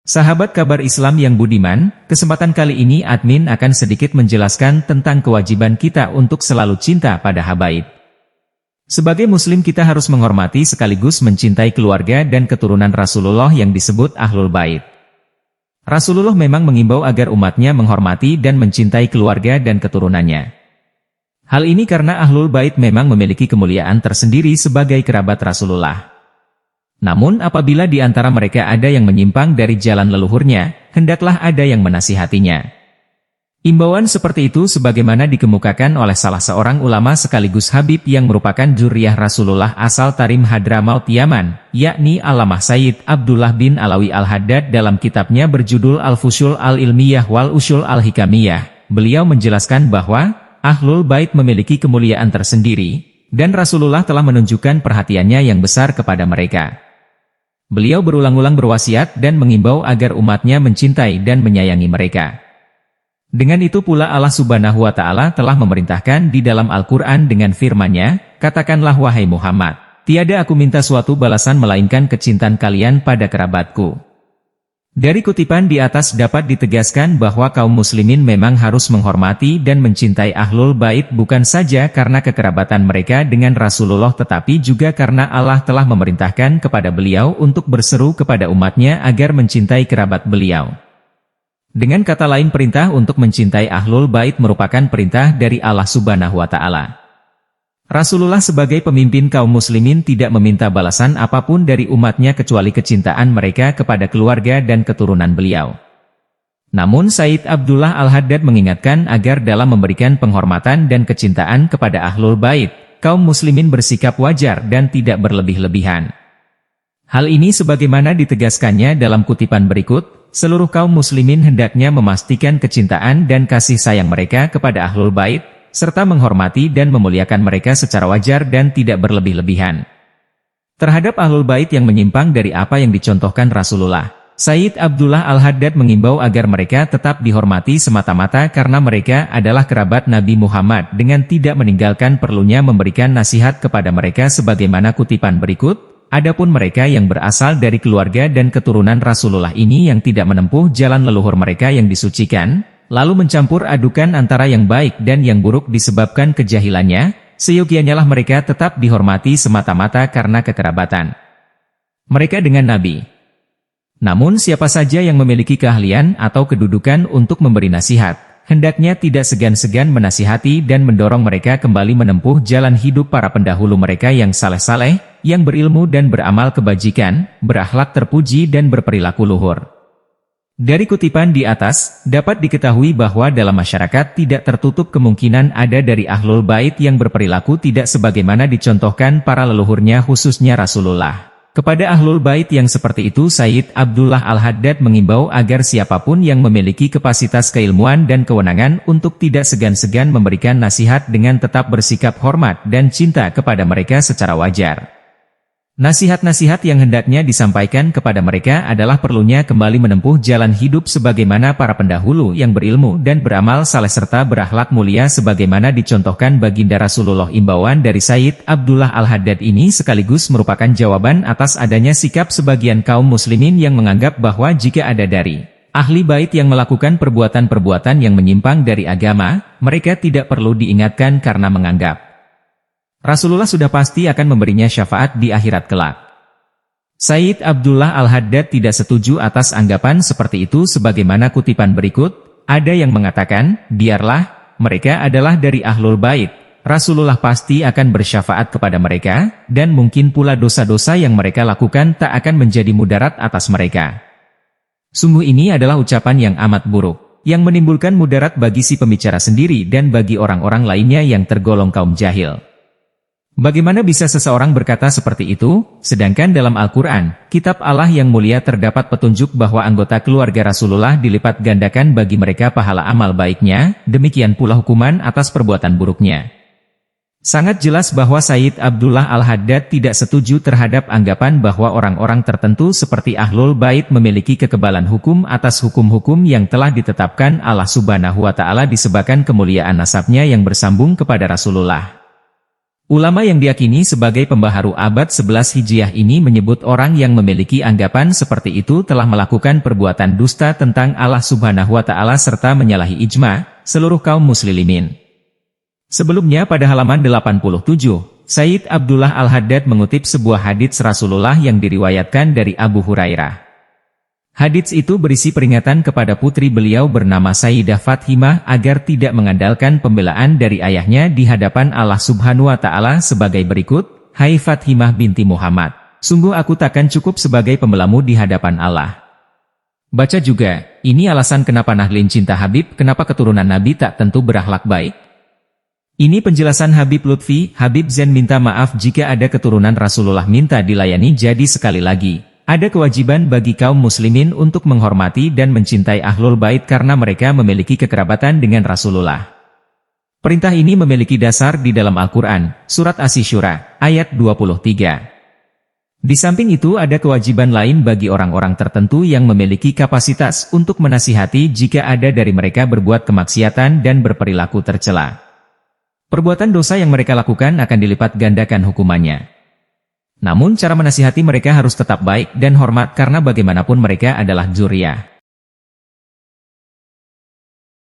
Sahabat kabar Islam yang budiman, kesempatan kali ini admin akan sedikit menjelaskan tentang kewajiban kita untuk selalu cinta pada habaib. Sebagai muslim kita harus menghormati sekaligus mencintai keluarga dan keturunan Rasulullah yang disebut Ahlul Bait. Rasulullah memang mengimbau agar umatnya menghormati dan mencintai keluarga dan keturunannya. Hal ini karena Ahlul Bait memang memiliki kemuliaan tersendiri sebagai kerabat Rasulullah. Namun apabila di antara mereka ada yang menyimpang dari jalan leluhurnya, hendaklah ada yang menasihatinya. Imbauan seperti itu sebagaimana dikemukakan oleh salah seorang ulama sekaligus Habib yang merupakan dzurriyyah Rasulullah asal Tarim Hadramaut Yaman, yakni Allamah Sayyid Abdullah bin Alawi Al-Haddad dalam kitabnya berjudul Al-Fushul Al-Ilmiyah wal Ushul Al-Hikamiyah. Beliau menjelaskan bahwa Ahlul Bait memiliki kemuliaan tersendiri, dan Rasulullah telah menunjukkan perhatiannya yang besar kepada mereka. Beliau berulang-ulang berwasiat dan mengimbau agar umatnya mencintai dan menyayangi mereka. Dengan itu pula Allah Subhanahu wa Ta'ala telah memerintahkan di dalam Al-Quran dengan firman-Nya, "Katakanlah wahai Muhammad, tiada aku minta suatu balasan melainkan kecintaan kalian pada kerabatku." Dari kutipan di atas dapat ditegaskan bahwa kaum muslimin memang harus menghormati dan mencintai Ahlul Bait bukan saja karena kekerabatan mereka dengan Rasulullah tetapi juga karena Allah telah memerintahkan kepada beliau untuk berseru kepada umatnya agar mencintai kerabat beliau. Dengan kata lain perintah untuk mencintai Ahlul Bait merupakan perintah dari Allah Subhanahu wa Ta'ala. Rasulullah sebagai pemimpin kaum muslimin tidak meminta balasan apapun dari umatnya kecuali kecintaan mereka kepada keluarga dan keturunan beliau. Namun Sayyid Abdullah Al-Haddad mengingatkan agar dalam memberikan penghormatan dan kecintaan kepada Ahlul Bait, kaum muslimin bersikap wajar dan tidak berlebih-lebihan. Hal ini sebagaimana ditegaskannya dalam kutipan berikut, seluruh kaum muslimin hendaknya memastikan kecintaan dan kasih sayang mereka kepada Ahlul Bait, serta menghormati dan memuliakan mereka secara wajar dan tidak berlebih-lebihan. Terhadap Ahlul Bait yang menyimpang dari apa yang dicontohkan Rasulullah, Sayyid Abdullah Al-Haddad mengimbau agar mereka tetap dihormati semata-mata karena mereka adalah kerabat Nabi Muhammad dengan tidak meninggalkan perlunya memberikan nasihat kepada mereka sebagaimana kutipan berikut, "Adapun mereka yang berasal dari keluarga dan keturunan Rasulullah ini yang tidak menempuh jalan leluhur mereka yang disucikan, lalu mencampur adukan antara yang baik dan yang buruk disebabkan kejahilannya, seyogianya lah mereka tetap dihormati semata-mata karena kekerabatan mereka dengan Nabi. Namun siapa saja yang memiliki keahlian atau kedudukan untuk memberi nasihat, hendaknya tidak segan-segan menasihati dan mendorong mereka kembali menempuh jalan hidup para pendahulu mereka yang saleh-saleh, yang berilmu dan beramal kebajikan, berakhlak terpuji dan berperilaku luhur." Dari kutipan di atas, dapat diketahui bahwa dalam masyarakat tidak tertutup kemungkinan ada dari Ahlul Bait yang berperilaku tidak sebagaimana dicontohkan para leluhurnya khususnya Rasulullah. Kepada Ahlul Bait yang seperti itu Sayyid Abdullah Al-Haddad mengimbau agar siapapun yang memiliki kapasitas keilmuan dan kewenangan untuk tidak segan-segan memberikan nasihat dengan tetap bersikap hormat dan cinta kepada mereka secara wajar. Nasihat-nasihat yang hendaknya disampaikan kepada mereka adalah perlunya kembali menempuh jalan hidup sebagaimana para pendahulu yang berilmu dan beramal saleh serta berakhlak mulia sebagaimana dicontohkan baginda Rasulullah. Imbauan dari Sayyid Abdullah Al-Haddad ini sekaligus merupakan jawaban atas adanya sikap sebagian kaum muslimin yang menganggap bahwa jika ada dari Ahli Bait yang melakukan perbuatan-perbuatan yang menyimpang dari agama, mereka tidak perlu diingatkan karena menganggap Rasulullah sudah pasti akan memberinya syafaat di akhirat kelak. Sayyid Abdullah Al-Haddad tidak setuju atas anggapan seperti itu sebagaimana kutipan berikut, ada yang mengatakan, "Biarlah, mereka adalah dari Ahlul Bait, Rasulullah pasti akan bersyafaat kepada mereka, dan mungkin pula dosa-dosa yang mereka lakukan tak akan menjadi mudarat atas mereka." Sungguh ini adalah ucapan yang amat buruk, yang menimbulkan mudarat bagi si pembicara sendiri dan bagi orang-orang lainnya yang tergolong kaum jahil. Bagaimana bisa seseorang berkata seperti itu, sedangkan dalam Al-Quran, kitab Allah yang mulia terdapat petunjuk bahwa anggota keluarga Rasulullah dilipat gandakan bagi mereka pahala amal baiknya, demikian pula hukuman atas perbuatan buruknya. Sangat jelas bahwa Sayyid Abdullah Al-Haddad tidak setuju terhadap anggapan bahwa orang-orang tertentu seperti Ahlul Bait memiliki kekebalan hukum atas hukum-hukum yang telah ditetapkan Allah Subhanahu wa Ta'ala disebabkan kemuliaan nasabnya yang bersambung kepada Rasulullah. Ulama yang diyakini sebagai pembaharu abad 11 Hijriah ini menyebut orang yang memiliki anggapan seperti itu telah melakukan perbuatan dusta tentang Allah Subhanahu wa Ta'ala serta menyalahi ijma seluruh kaum muslimin. Sebelumnya pada halaman 87, Sayyid Abdullah Al-Haddad mengutip sebuah hadits Rasulullah yang diriwayatkan dari Abu Hurairah. Hadits itu berisi peringatan kepada putri beliau bernama Sayyidah Fathimah agar tidak mengandalkan pembelaan dari ayahnya di hadapan Allah Subhanahu wa Ta'ala sebagai berikut, "Hai Fathimah binti Muhammad, sungguh aku takkan cukup sebagai pembelamu di hadapan Allah." Baca juga, ini alasan kenapa Nahlin cinta Habib, kenapa keturunan Nabi tak tentu berakhlak baik. Ini penjelasan Habib Lutfi. Habib Zain minta maaf jika ada keturunan Rasulullah minta dilayani. Jadi sekali lagi, ada kewajiban bagi kaum muslimin untuk menghormati dan mencintai Ahlul Bait karena mereka memiliki kekerabatan dengan Rasulullah. Perintah ini memiliki dasar di dalam Al-Quran, Surat Asy-Syura, ayat 23. Di samping itu ada kewajiban lain bagi orang-orang tertentu yang memiliki kapasitas untuk menasihati jika ada dari mereka berbuat kemaksiatan dan berperilaku tercela. Perbuatan dosa yang mereka lakukan akan dilipat gandakan hukumannya. Namun cara menasihati mereka harus tetap baik dan hormat karena bagaimanapun mereka adalah dzurriyyah.